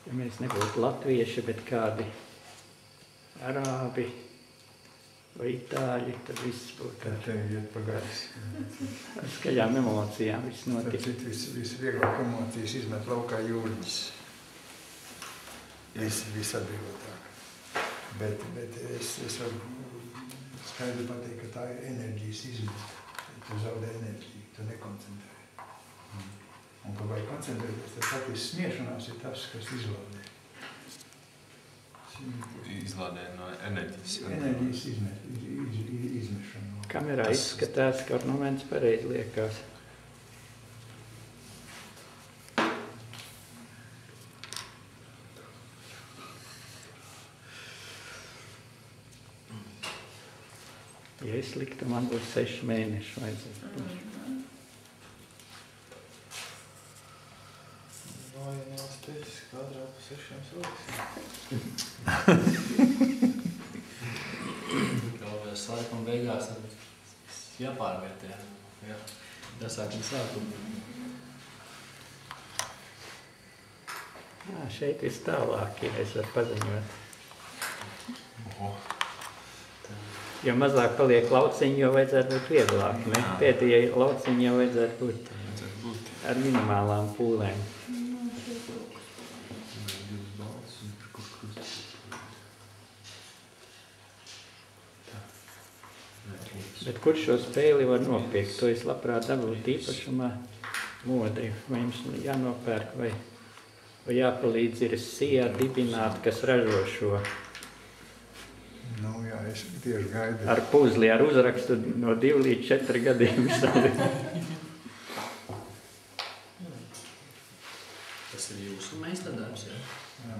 Ja mēs nebūtu latvieši, bet kādi arābi vai itāļi, tad viss būtu Tad tev iet pagājis. ar skaļām emocijām. Viss notiek. Tad visvieglāk emocijas izmet laukā jūrņas. Visatbrīvotāk. Bet es varu skaidri pateikt, ka tā ir enerģijas izmet. Tu zaudē enerģiju, tu nekoncentrē. Un, ka vajag koncentrēties, tad patiesi smiešanās ir tas, kas izlādē. Izlādē no enerģijas. Enerģijas izmešana. Kamerā izskatās, ka ornaments pareizi liekas. Ja es liktu, man būs 6 mēneši vajadzētu. Vājinās teicis, kādrā pa 6 solis. Galvēs laikam beigās jāpārvērtē. Jā, jāsāk no sākuma. Jā, šeit viss tālāk, ja es varu paziņot. Jo mazāk paliek lauciņi, jo vajadzētu būt vieglāk. Ne? Pēdējie lauciņi jau vajadzētu būt ar minimālām pūlēm. Bet kurš šo spēli var nopirkt? To es labprāt dabūtu īpašumā modri. Vai jums jānopērk vai jāpalīdz ir SIA dibināt, kas ražo šo? Nu jā, es tieši gaidu. Ar puzli, ar uzrakstu no 2 līdz 4 gadiem. Tas ir jūsu meistardarbs, jā? Jā,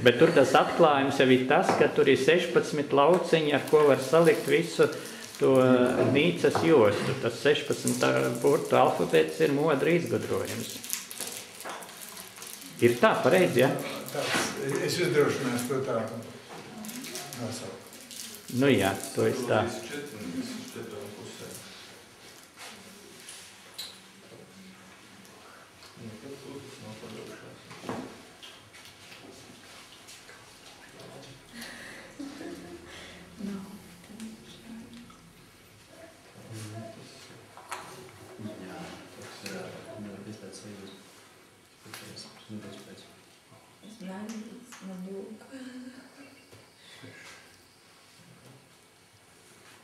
Bet tur tas atklājums jau ir tas, ka tur ir 16 lauciņi, ar ko var salikt visu to Nīcas jostu. Tas 16 burtu alfabēts ir modri izgudrojums. Ir tā, pareizi, ja? Es uzdrošinās to tā nosaukt. Nu jā, to es tā.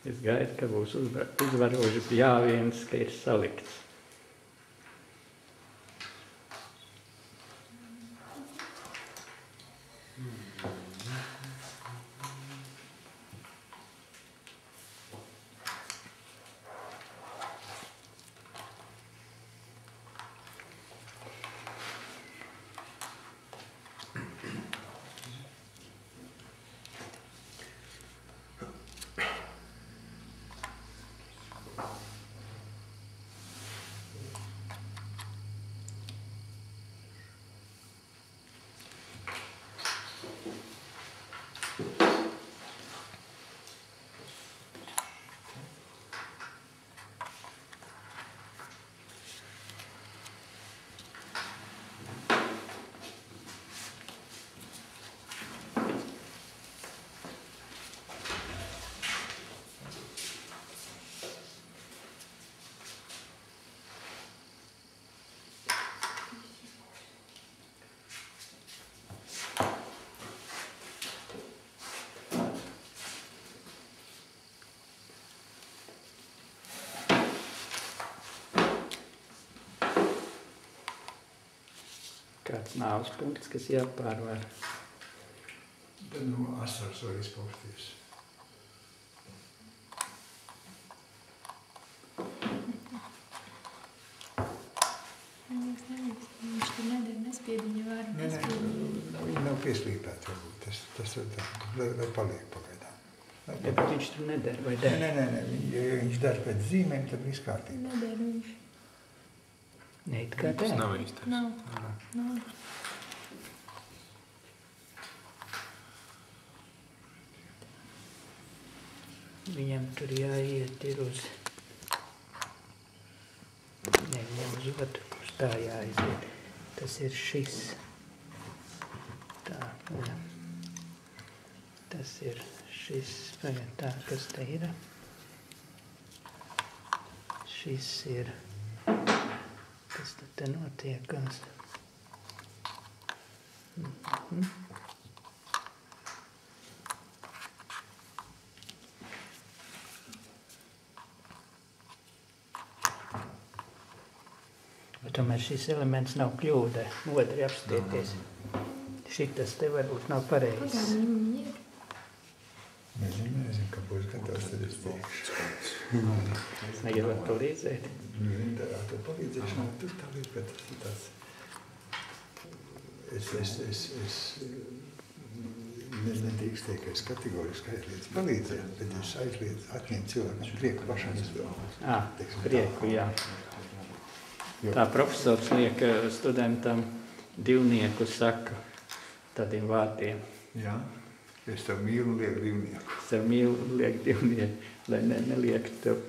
Es gaidu, ka būs uzvaroši jāviens, ka ir salikts. Kāds nāves punkts, kas jāpārvar. Tad asars var izpausties. Viņš tur nedara nespiediņu vārdu. Viņi nav pieslīpēti varbūt. Tas lai paliek pagaidām. Bet viņš tur nedara, vai dara? Nē. Ja viņš dara pēc zīmēm, tad viss kārtībā. Nedara viņš. Nē, it kā Tas tā. nav īstais. Nav. Viņam tur jāiet ir uz... Ne, viņam uz otru, uz tā jāiziet. Tas ir šis. Tā, jā. Tas ir šis. Pagad, tā, kas te ir? Šis ir. Kas tad te notiekās? Bet tomēr šis elements nav kļūda. Odri apstieties. Šitas te varbūt nav pareizi. Pagaidām viņi ir. Nezinu, ka būs gatavs, tad es teikšu. Negribat palīdzēt? Zinu, tā to palīdzēšana, tur tā līdz, bet tas ir tāds. Es nedrīkst teikt, ka es kategoriski aizliedzu palīdzēt, bet es aizliedzu atņemt cilvēkam prieku pašam izvēlēt. Prieku, jā. Tā profesors liek studentam divnieku saka tādiem vārdiem. Jā, es tev mīlu un lieku divnieku. Es tev mīlu un lieku divnieku, lai neliek tev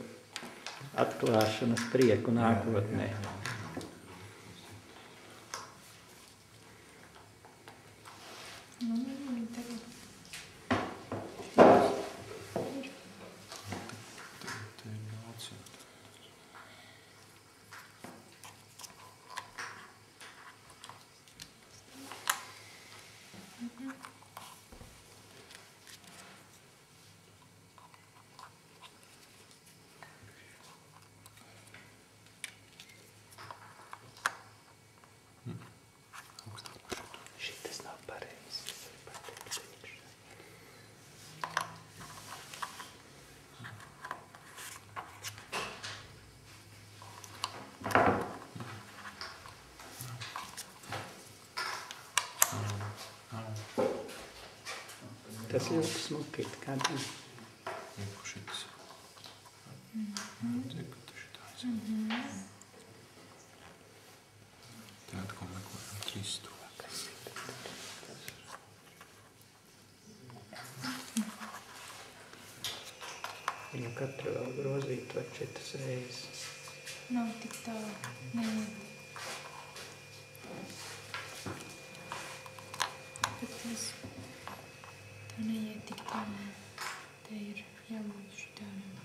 atklāšanas prieku nākotnē. Šitas nav pareizi. Tas ļoti smuki ir kādam. Šitas. Tā atkal meklējam 3 stūri. Viņu katru vēl grozīt vai 4 reizes. Nav tik tālu. Neiet. Bet tas tā neiet tik tālu. Te ir jābūt šitādam.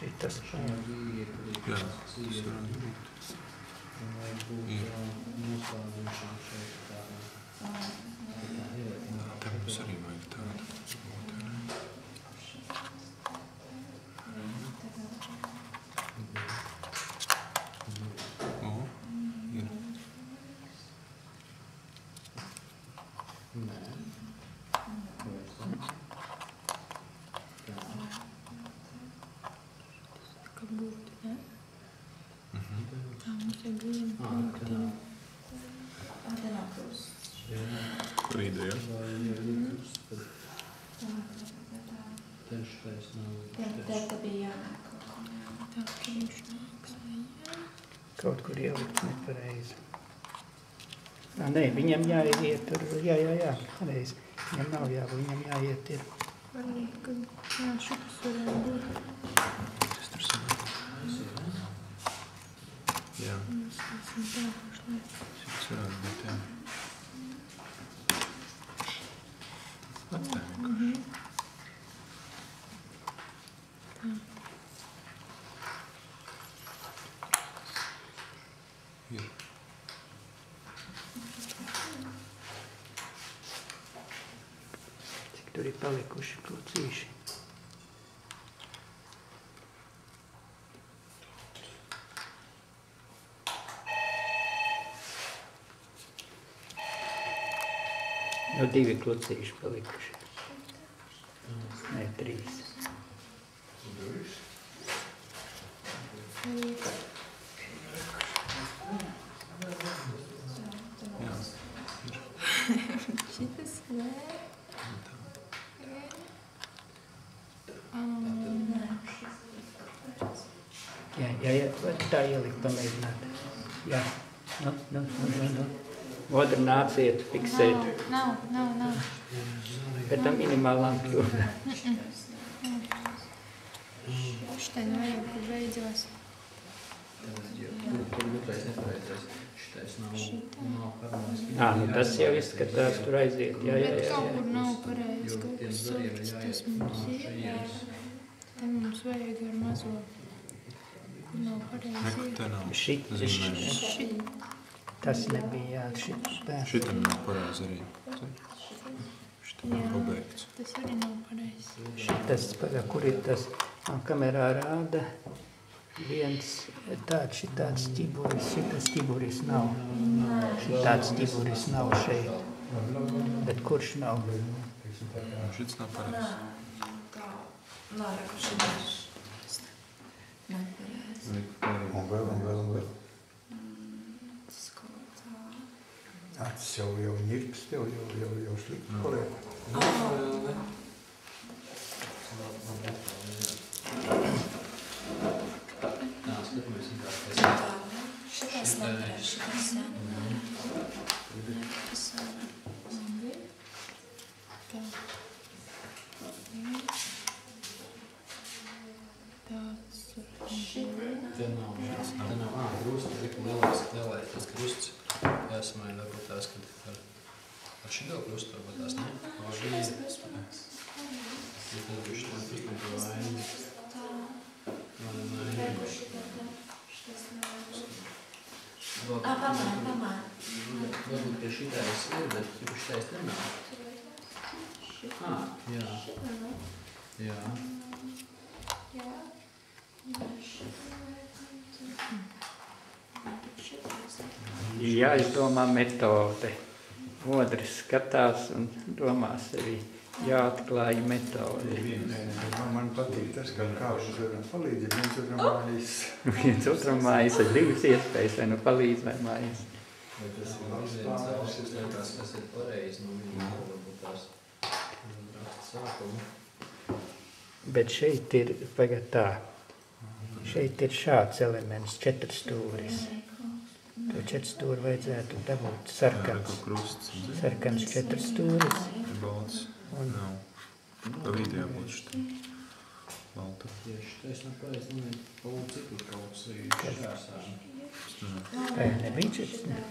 Šitas Jā, tas varētu būt. Tā mums arī vajag tādu. O, ir. Kā būtu, ne? Tā mums ir viena punktiņa. Rīda, jā? Tā bija jānāk. Tā, ka viņš nāks lejā. kaut kur ielikt nepareizi. Nē, viņam jāiet tur, jā, pareizi. Viņam nav jābūt, viņam jāiet ir. Varbūt, ka jā, šitas varētu būt. Es tur sanāku. Jā, Mēs esam tā pašlaik. šis varētu būt, jā. Atstā vienkārši. Ir. Cik tur ir palikuši klucīši. Nu, 2 klucīši palikuši. Nē, 3. Jā. šitā ielikt, pamēģināt. Jā. Nu. Otru nāciet, fiksēt. Nav. Bet tam minimālām kļūdām. Šitai vajag, kur beidzos. Tur gudrais nepareizais. Šitais nav harmonijas. Nu tas jau izskatās, tur aiziet. Jā. Bet kaut kur nav pareizi, kaut kas sūks, tas mums ir. Te mums vajag ar mazo, kur nav pareizi. Te nav. Šit. Tas nebija, jā, Šitam nav pareizi arī. Šitam nav pabeigts. Tas arī nav pareizi. Tas, kur ir tas, kamerā rāda, viens šitāds ķiburis, šitas ķiburis nav. Šitāds ķiburis nav šeit. Bet kurš nav? Šits nav pareizi. Nāra, kurš ir nepareizi. Un vēl. Skotā. Tas jau ņirps, jau slikti paliek. Šitas nepareizi, šitas jā. Te nav, krusts, tik lielais tas krusts. Jāsamaina, varbūt tās, kad ar šito krustu, varbūt tās ne. Tas bišķi tam piekumpa vaini. Pamēr. Varbūt pie šitais ir, bet pie šitais nenāk. Jā. Jāizdomā metode. Otrs skatās un domā sevi jāatklāja metode. Man patīk tas, ka kāds otram palīdz, ja viens otram mājas. Viens otram mājas ir divas iespējas, vai nu palīdz vai mājas. Vai tas ir izviens savs, liekas, kas ir pareizi, varbūt tās raksta sākumu. Bet šeit ir, pagad tā, šeit ir šāds elements, 4 stūris. To 4 stūri vajadzētu dabūt sarkans. Sarkans 4 stūris. Balts. Nav. Pa vidu jābūt šitam. Balta. Šitais nav pareizi, nemēr polu ciklu kaut kas ir šķērsām. Tā nebija 4 stūri.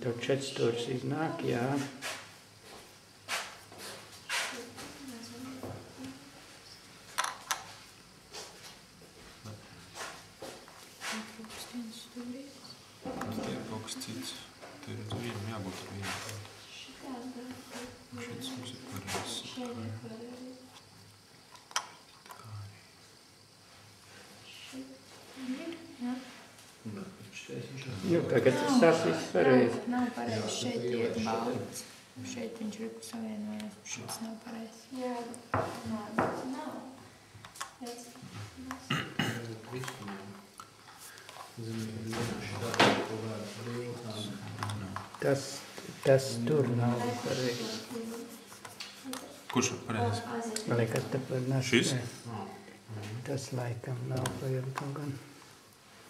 Tev 4 stūris iznāk, jā. Te ir kaut kas cits. Te ir vienam jābūt ar vienu. Šits mums ir pareizs. Tagad tas tās viss pareizi. Nav pareizi, šeit iet balts. Šeit viņš ir savienojās, šis nav pareizi. Jā, nav. Tas tur nav pareizi. Kurš ir pareizi? Man liekas, tāpēc nav. Šis? Tas laikam nav pareizi.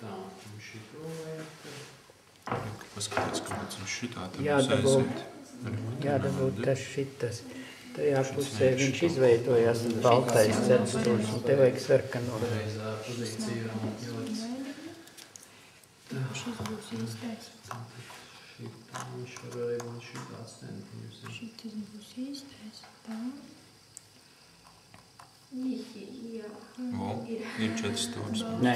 Tā, un šito vajag. Paskaties, kāpēc viņš šitā te mums Jādabūt. aiziet. Jādabūt tas šitas. Tajā pusē viņš izveidojās baltais cepstūrs, un te vajag sarkano. Pareizā pozīcija un ielikts. Šis būs īstais. Šitā viņš varēja būt šitāds centiņus. Šitas būs īstais. Tā. Vo, ir 4 stūris. Nē,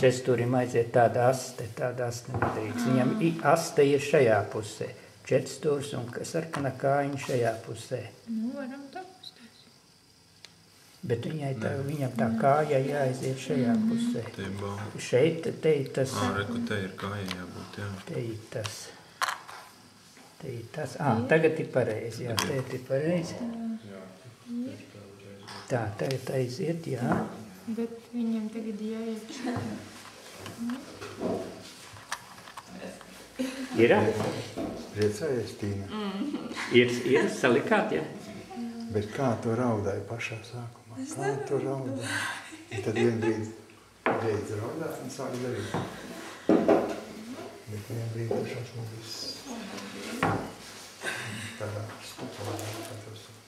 cepstūrim aiziet tāda aste nedrīkst. Viņam aste ir šajā pusē. 4 stūris un sarkana kājiņa šajā pusē. Nu, varam tā uztais. Bet viņam tā kāja jāaiziet šajā pusē. Te ir balta. Šeit, te ir tas. Reku, te ir kāja jābūt, jā. Te ir tas. Tagad ir pareizi, jā, te ir pareizi. Tā, tagad aiziet, jā. Bet viņam tagad jāiet šeit. Ir? Priecājies, Tīna. Ir salikāt, jā? Bet kā tu raudāji pašā sākumā? Kā tu raudāji? Un tad vien brīdi beidz raudāt un sāk darīt. Bet vien brīdi tiešām viss tādā stupā, kā to saka.